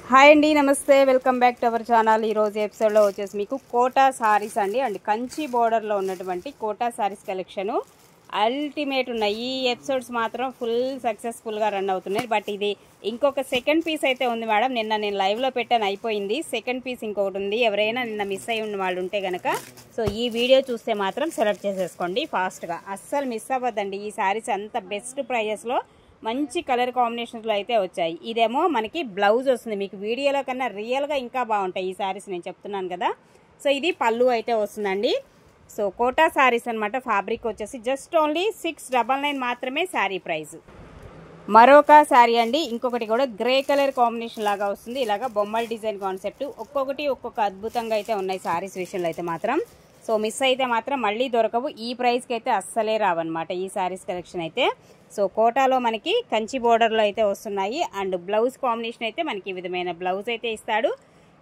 Hi అండి, నమస్తే, welcome back to our channel. ఈరోజు ఎపిసోడ్లో వచ్చేసి మీకు కోటా సారీస్ అండ్ కంచి బోర్డర్లో ఉన్నటువంటి కోటా సారీస్ కలెక్షను అల్టిమేట్ ఉన్నాయి. ఈ ఎపిసోడ్స్ మాత్రం ఫుల్ సక్సెస్ఫుల్గా రన్ అవుతున్నాయి. బట్ ఇది ఇంకొక సెకండ్ పీస్ అయితే ఉంది మేడం. నిన్న నేను లైవ్లో పెట్టాను, అయిపోయింది. సెకండ్ పీస్ ఇంకొకటి ఉంది. ఎవరైనా నిన్న మిస్ అయి ఉన్న వాళ్ళు ఉంటే కనుక ఈ వీడియో చూస్తే మాత్రం సెలెక్ట్ చేసేసుకోండి ఫాస్ట్గా. అస్సలు మిస్ అవ్వద్దండి. ఈ సారీస్ అంత బెస్ట్ ప్రైజెస్లో మంచి కలర్ కాంబినేషన్స్లో అయితే వచ్చాయి. ఇదేమో మనకి బ్లౌజ్ వస్తుంది. మీకు వీడియోలో కన్నా రియల్గా ఇంకా బాగుంటాయి ఈ సారీస్, నేను చెప్తున్నాను కదా. సో ఇది పళ్ళు అయితే వస్తుందండి. సో కోటా సారీస్ అనమాట. ఫ్యాబ్రిక్ వచ్చేసి జస్ట్ ఓన్లీ 699 మాత్రమే శారీ ప్రైస్. మరొక శారీ అండి, ఇంకొకటి కూడా గ్రే కలర్ కాంబినేషన్ లాగా వస్తుంది. ఇలాగా బొమ్మల డిజైన్ కాన్సెప్ట్. ఒక్కొక్కటి ఒక్కొక్క అద్భుతంగా అయితే ఉన్నాయి సారీస్ విషయంలో అయితే మాత్రం. సో మిస్ అయితే మాత్రం మళ్ళీ దొరకవు. ఈ ప్రైస్కి అయితే అస్సలే రావన్నమాట ఈ సారీస్ కలెక్షన్ అయితే. సో కోటాలో మనకి కంచి బోర్డర్లో అయితే వస్తున్నాయి. అండ్ బ్లౌజ్ కాంబినేషన్ అయితే మనకి ఈ విధమైన బ్లౌజ్ అయితే ఇస్తాడు.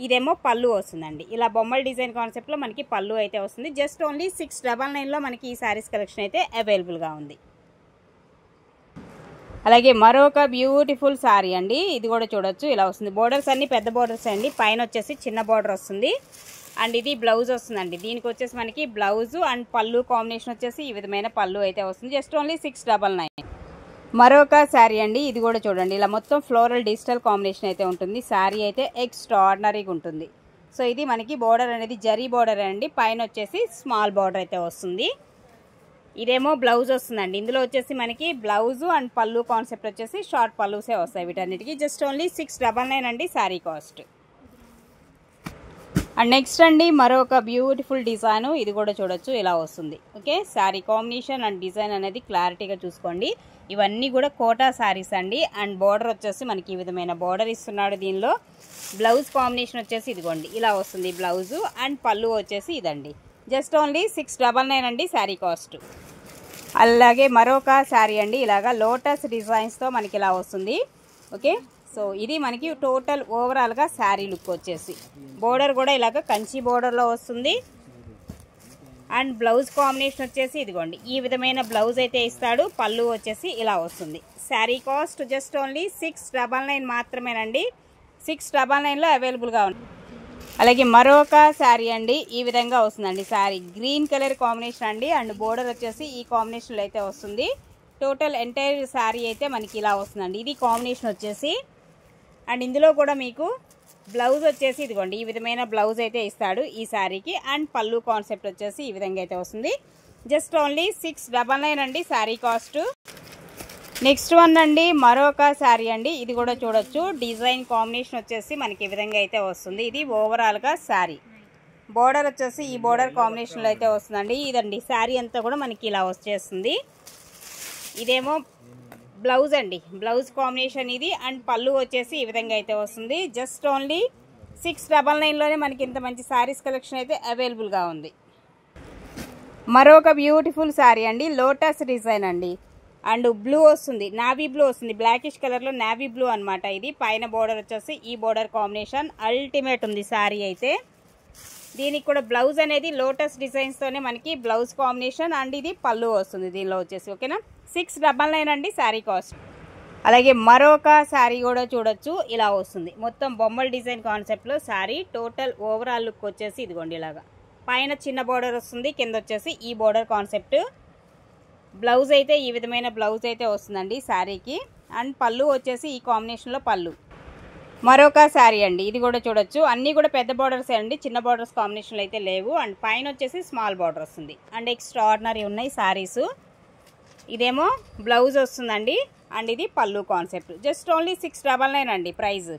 ఇదేమో పళ్ళు వస్తుందండి. ఇలా బొమ్మల డిజైన్ కాన్సెప్ట్లో మనకి పళ్ళు అయితే వస్తుంది. జస్ట్ ఓన్లీ 699లో మనకి ఈ సారీస్ కలెక్షన్ అయితే అవైలబుల్గా ఉంది. అలాగే మరొక బ్యూటిఫుల్ సారీ అండి. ఇది కూడా చూడొచ్చు, ఇలా వస్తుంది. బోర్డర్స్ అన్ని పెద్ద బోర్డర్స్ అండి. పైన వచ్చేసి చిన్న బోర్డర్ వస్తుంది. అండ్ ఇది బ్లౌజ్ వస్తుందండి. దీనికి వచ్చేసి మనకి బ్లౌజ్ అండ్ పళ్ళు కాంబినేషన్ వచ్చేసి ఈ విధమైన పళ్ళు అయితే వస్తుంది. Just only 699. మరొక శారీ అండి. ఇది కూడా చూడండి, ఇలా మొత్తం ఫ్లోరల్ డిజిటల్ కాంబినేషన్ అయితే ఉంటుంది. శారీ అయితే ఎక్స్ట్రాడినరీగా ఉంటుంది. సో ఇది మనకి బోర్డర్ అనేది జరీ బోర్డర్ అండి. పైన వచ్చేసి స్మాల్ బోర్డర్ అయితే వస్తుంది. ఇదేమో బ్లౌజ్ వస్తుందండి. ఇందులో వచ్చేసి మనకి బ్లౌజ్ అండ్ పళ్ళు కాన్సెప్ట్ వచ్చేసి షార్ట్ పళ్ళుసే వస్తాయి వీటన్నిటికీ. జస్ట్ ఓన్లీ 699 అండి శారీ కాస్ట్. అండ్ నెక్స్ట్ అండి మరొక బ్యూటిఫుల్ డిజైన్. ఇది కూడా చూడొచ్చు, ఇలా వస్తుంది. Okay, sari combination and design అనేది క్లారిటీగా చూసుకోండి. ఇవన్నీ కూడా కోటా శారీస్ అండి. అండ్ బోర్డర్ వచ్చేసి మనకి ఈ విధమైన బోర్డర్ ఇస్తున్నాడు. దీనిలో బ్లౌజ్ కాంబినేషన్ వచ్చేసి ఇదిగోండి ఇలా వస్తుంది బ్లౌజు. అండ్ పళ్ళు వచ్చేసి ఇదండి. జస్ట్ ఓన్లీ 699 అండి శారీ కాస్ట్. అలాగే మరొక శారీ అండి, ఇలాగా లోటస్ డిజైన్స్తో మనకి ఇలా వస్తుంది. ఓకే, సో ఇది మనకి టోటల్ ఓవరాల్గా శారీ లుక్ వచ్చేసి బోర్డర్ కూడా ఇలాగ కంచి బోర్డర్లో వస్తుంది. అండ్ బ్లౌజ్ కాంబినేషన్ వచ్చేసి ఇదిగోండి ఈ విధమైన బ్లౌజ్ అయితే ఇస్తాడు. పళ్ళు వచ్చేసి ఇలా వస్తుంది. శారీ కాస్ట్ జస్ట్ ఓన్లీ 699 మాత్రమేనండి. 699లో అవైలబుల్గా ఉంది. అలాగే మరొక శారీ అండి, ఈ విధంగా వస్తుందండి. శారీ గ్రీన్ కలర్ కాంబినేషన్ అండి. అండ్ బోర్డర్ వచ్చేసి ఈ కాంబినేషన్లో అయితే వస్తుంది. టోటల్ ఎంటైర్ శారీ అయితే మనకి ఇలా వస్తుందండి. ఇది కాంబినేషన్ వచ్చేసి. అండ్ ఇందులో కూడా మీకు బ్లౌజ్ వచ్చేసి ఇదిగోండి ఈ విధమైన బ్లౌజ్ అయితే ఇస్తాడు ఈ శారీకి. అండ్ పళ్ళు కాన్సెప్ట్ వచ్చేసి ఈ విధంగా అయితే వస్తుంది. జస్ట్ ఓన్లీ 699 అండి శారీ కాస్ట్. నెక్స్ట్ వన్ అండి, మరొక శారీ అండి. ఇది కూడా చూడొచ్చు, డిజైన్ కాంబినేషన్ వచ్చేసి మనకి ఈ విధంగా అయితే వస్తుంది. ఇది ఓవరాల్గా శారీ బోర్డర్ వచ్చేసి ఈ బోర్డర్ కాంబినేషన్లో అయితే వస్తుందండి. ఇదండి శారీ అంతా కూడా మనకి ఇలా వచ్చేస్తుంది. ఇదేమో బ్లౌజ్ అండి, బ్లౌజ్ కాంబినేషన్ ఇది. అండ్ పళ్ళు వచ్చేసి ఈ విధంగా అయితే వస్తుంది. జస్ట్ ఓన్లీ 699లోనే మనకి ఇంత మంచి శారీస్ కలెక్షన్ అయితే అవైలబుల్గా ఉంది. మరొక బ్యూటిఫుల్ శారీ అండి, లోటస్ డిజైన్ అండి. అండ్ బ్లూ వస్తుంది, నావీ బ్లూ వస్తుంది. బ్లాకిష్ కలర్లో నావీ బ్లూ అనమాట. ఇది పైన బోర్డర్ వచ్చేసి ఈ బోర్డర్ కాంబినేషన్ అల్టిమేట్ ఉంది శారీ అయితే. దీనికి కూడా బ్లౌజ్ అనేది లోటస్ డిజైన్స్తోనే మనకి బ్లౌజ్ కాంబినేషన్. అండ్ ఇది పళ్ళు వస్తుంది దీనిలో వచ్చేసి. ఓకేనా, 699 అండి శారీ కాస్ట్. అలాగే మరొక శారీ కూడా చూడొచ్చు, ఇలా వస్తుంది. మొత్తం బొమ్మల డిజైన్ కాన్సెప్ట్లో శారీ. టోటల్ ఓవరాల్ లుక్ వచ్చేసి ఇదిగోండి ఇలాగా. పైన చిన్న బోర్డర్ వస్తుంది, కింద వచ్చేసి ఈ బోర్డర్ కాన్సెప్ట్. బ్లౌజ్ అయితే ఈ విధమైన బ్లౌజ్ అయితే వస్తుందండి శారీకి. అండ్ పళ్ళు వచ్చేసి ఈ కాంబినేషన్లో పళ్ళు. మరొక శారీ అండి, ఇది కూడా చూడొచ్చు. అన్నీ కూడా పెద్ద బార్డర్స్ అండి, చిన్న బార్డర్స్ కాంబినేషన్లో అయితే లేవు. అండ్ పైన వచ్చేసి స్మాల్ బార్డర్ వస్తుంది. అండ్ ఎక్స్ట్రాడినరీ ఉన్నాయి శారీస్. ఇదేమో బ్లౌజ్ వస్తుందండి. అండ్ ఇది పళ్ళు కాన్సెప్ట్. జస్ట్ ఓన్లీ 699 అండి ప్రైజ్.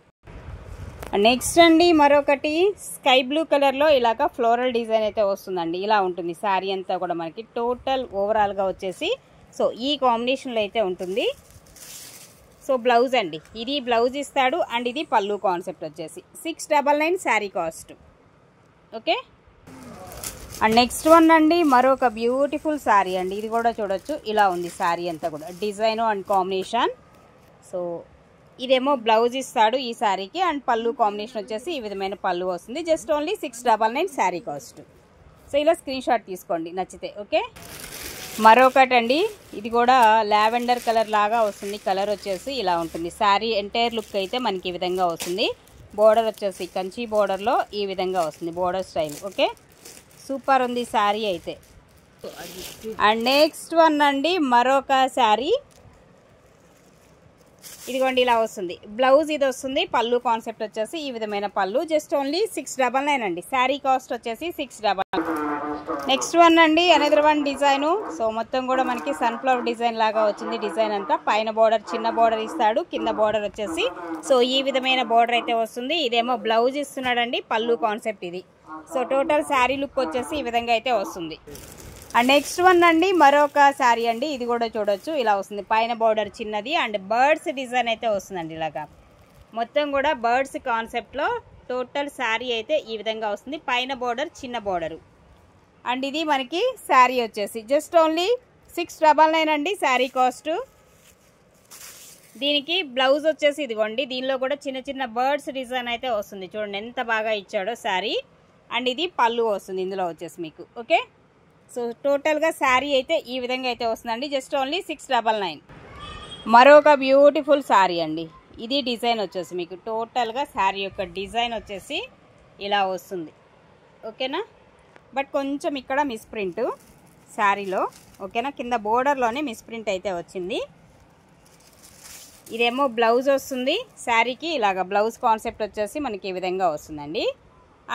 నెక్స్ట్ అండి మరొకటి స్కై బ్లూ కలర్లో ఇలాగ ఫ్లోరల్ డిజైన్ అయితే వస్తుందండి. ఇలా ఉంటుంది శారీ అంతా కూడా మనకి టోటల్ ఓవరాల్గా వచ్చేసి. సో ఈ కాంబినేషన్లో అయితే ఉంటుంది. సో బ్లౌజ్ అండి, ఇది బ్లౌజ్ ఇస్తాడు. అండ్ ఇది పళ్ళు కాన్సెప్ట్ వచ్చేసి 699 sari cost. Okay, and next one అండి, మరొక బ్యూటిఫుల్ శారీ అండి. ఇది కూడా చూడొచ్చు, ఇలా ఉంది శారీ అంతా కూడా డిజైన్ అండ్ కాంబినేషన్. సో ఇదేమో బ్లౌజ్ ఇస్తాడు ఈ శారీకి. అండ్ పళ్ళు కాంబినేషన్ వచ్చేసి ఈ విధమైన పళ్ళు వస్తుంది. Just only 699 sari cost. So ఇలా స్క్రీన్ షాట్ తీసుకోండి నచ్చితే. ఓకే, మరొకటి అండి, ఇది కూడా లావెండర్ కలర్ లాగా వస్తుంది. కలర్ వచ్చేసి ఇలా ఉంటుంది. శారీ ఎంటైర్ లుక్ అయితే మనకి ఈ విధంగా వస్తుంది. బోర్డర్ వచ్చేసి కంచి బోర్డర్లో ఈ విధంగా వస్తుంది బోర్డర్ స్టైల్. ఓకే, సూపర్ ఉంది శారీ అయితే. అండ్ నెక్స్ట్ వన్ అండి మరొక శారీ. ఇదిగోండి ఇలా వస్తుంది బ్లౌజ్. ఇది వస్తుంది పళ్ళు కాన్సెప్ట్ వచ్చేసి ఈ విధమైన పళ్ళు. జస్ట్ ఓన్లీ 699 అండి. శారీ కాస్ట్ వచ్చేసి 699. నెక్స్ట్ వన్ అండి అనదర్ వన్ డిజైను. సో మొత్తం కూడా మనకి సన్ఫ్లవర్ డిజైన్ లాగా వచ్చింది. డిజైన్ అంతా పైన బోర్డర్ చిన్న బోర్డర్ ఇస్తాడు, కింద బోర్డర్ వచ్చేసి సో ఈ విధమైన బోర్డర్ అయితే వస్తుంది. ఇదేమో బ్లౌజ్ ఇస్తున్నాడండి, పళ్ళు కాన్సెప్ట్ ఇది. సో టోటల్ శారీ లుక్ వచ్చేసి ఈ విధంగా అయితే వస్తుంది. అండ్ నెక్స్ట్ వన్ అండి మరొక శారీ అండి. ఇది కూడా చూడొచ్చు ఇలా వస్తుంది. పైన బోర్డర్ చిన్నది అండ్ బర్డ్స్ డిజైన్ అయితే వస్తుందండి. ఇలాగా మొత్తం కూడా బర్డ్స్ కాన్సెప్ట్లో టోటల్ శారీ అయితే ఈ విధంగా వస్తుంది. పైన బోర్డర్ చిన్న బోర్డరు. అండ్ ఇది మనకి శారీ వచ్చేసి జస్ట్ ఓన్లీ 699 అండి శారీ కాస్ట్. దీనికి బ్లౌజ్ వచ్చేసి ఇదిగోండి, దీనిలో కూడా చిన్న చిన్న బర్డ్స్ డిజైన్ అయితే వస్తుంది. చూడండి ఎంత బాగా ఇచ్చాడో శారీ. అండ్ ఇది పళ్ళు వస్తుంది ఇందులో వచ్చేసి మీకు. ఓకే, సో టోటల్గా శారీ అయితే ఈ విధంగా అయితే వస్తుందండి. Just only 699. మరొక బ్యూటిఫుల్ శారీ అండి. ఇది డిజైన్ వచ్చేసి మీకు టోటల్గా శారీ యొక్క డిజైన్ వచ్చేసి ఇలా వస్తుంది. ఓకేనా, బట్ కొంచెం ఇక్కడ మిస్ప్రింట్ శారీలో. ఓకేనా, కింద బోర్డర్లోనే మిస్ప్రింట్ అయితే వచ్చింది. ఇదేమో బ్లౌజ్ వస్తుంది శారీకి. ఇలాగ బ్లౌజ్ కాన్సెప్ట్ వచ్చేసి మనకి ఈ విధంగా వస్తుందండి.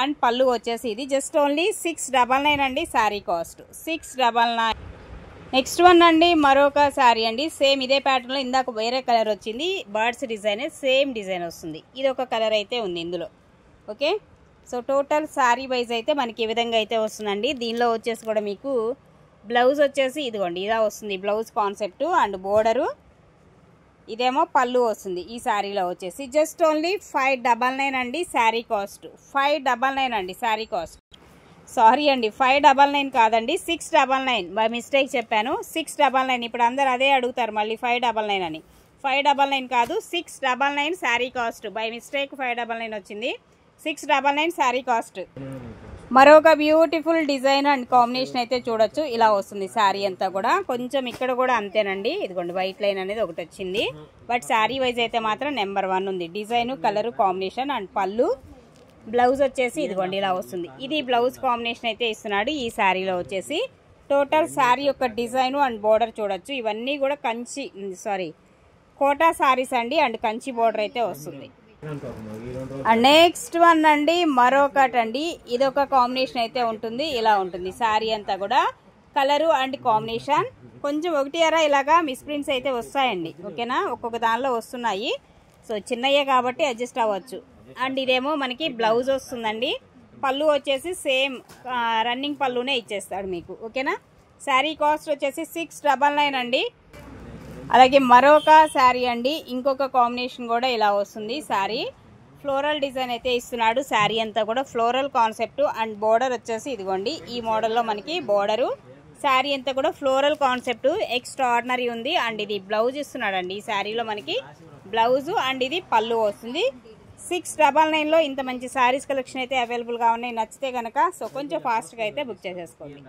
అండ్ పళ్ళు వచ్చేసి ఇది జస్ట్ ఓన్లీ 699 అండి శారీ కాస్ట్ 699. నెక్స్ట్ వన్ అండి మరొక శారీ అండి. సేమ్ ఇదే ప్యాటర్న్లో ఇందాక వేరే కలర్ వచ్చింది, బర్డ్స్ డిజైన్ సేమ్ డిజైన్ వస్తుంది. ఇది ఒక కలర్ అయితే ఉంది ఇందులో. Okay, so total sari wise అయితే మనకి ఈ విధంగా అయితే వస్తుందండి. దీనిలో వచ్చేసి కూడా మీకు బ్లౌజ్ వచ్చేసి ఇదిగోండి ఇలా వస్తుంది బ్లౌజ్ కాన్సెప్ట్ అండ్ బోర్డరు. ఇదేమో పళ్ళు వస్తుంది ఈ శారీలో వచ్చేసి. జస్ట్ ఓన్లీ 599 అండి శారీ కాస్ట్. 599 అండి శారీ కాస్ట్. సారీ అండి 599 కాదండి 699. బై మిస్టేక్ చెప్పాను 699. ఇప్పుడు అందరు అదే అడుగుతారు మళ్ళీ 599 అని. 599 కాదు 699 శారీ కాస్ట్. బై మిస్టేక్ 599 వచ్చింది. 699 శారీ కాస్ట్. మరొక బ్యూటిఫుల్ డిజైన్ అండ్ కాంబినేషన్ అయితే చూడొచ్చు ఇలా వస్తుంది శారీ అంతా కూడా. కొంచెం ఇక్కడ కూడా అంతేనండి, ఇదిగోండి వైట్ లైన్ అనేది ఒకటి వచ్చింది. బట్ శారీ వైజ్ అయితే మాత్రం నెంబర్ 1 ఉంది. డిజైన్ కలర్ కాంబినేషన్ అండ్ పళ్ళు. బ్లౌజ్ వచ్చేసి ఇదిగోండి ఇలా వస్తుంది. ఇది బ్లౌజ్ కాంబినేషన్ అయితే ఇస్తున్నాడు ఈ శారీలో వచ్చేసి. టోటల్ శారీ యొక్క డిజైన్ అండ్ బోర్డర్ చూడొచ్చు. ఇవన్నీ కూడా కోటా శారీస్ అండి అండ్ కంచి బోర్డర్ అయితే వస్తుంది. అండ్ నెక్స్ట్ వన్ అండి మరొకటండి. ఇదొక కాంబినేషన్ అయితే ఉంటుంది ఇలా ఉంటుంది శారీ అంతా కూడా. కలరు అండ్ కాంబినేషన్ కొంచెం ఒకటి అరా ఇలాగా మిస్ప్రింట్స్ అయితే వస్తాయండి. ఓకేనా, ఒక్కొక్క దానిలో వస్తున్నాయి. సో చిన్నయ్యే కాబట్టి అడ్జస్ట్ అవ్వచ్చు. అండ్ ఇదేమో మనకి బ్లౌజ్ వస్తుందండి. పళ్ళు వచ్చేసి సేమ్ రన్నింగ్ పళ్ళునే ఇచ్చేస్తాడు మీకు. ఓకేనా, శారీ కాస్ట్ వచ్చేసి 699 అండి. అలాగే మరొక శారీ అండి. ఇంకొక కాంబినేషన్ కూడా ఇలా వస్తుంది శారీ. ఫ్లోరల్ డిజైన్ అయితే ఇస్తున్నాడు. శారీ అంతా కూడా ఫ్లోరల్ కాన్సెప్ట్ అండ్ బోర్డర్ వచ్చేసి ఇదిగోండి ఈ మోడల్లో మనకి బోర్డరు. శారీ అంతా కూడా ఫ్లోరల్ కాన్సెప్ట్ ఎక్స్ట్రా ఆర్డినరీ ఉంది. అండ్ ఇది బ్లౌజ్ ఇస్తున్నాడు అండి ఈ శారీలో మనకి బ్లౌజ్. అండ్ ఇది పళ్ళు వస్తుంది. 699లో ఇంత మంచి శారీస్ కలెక్షన్ అయితే అవైలబుల్గా ఉన్నాయి. నచ్చితే కనుక సో కొంచెం ఫాస్ట్గా అయితే బుక్ చేసేసుకోండి.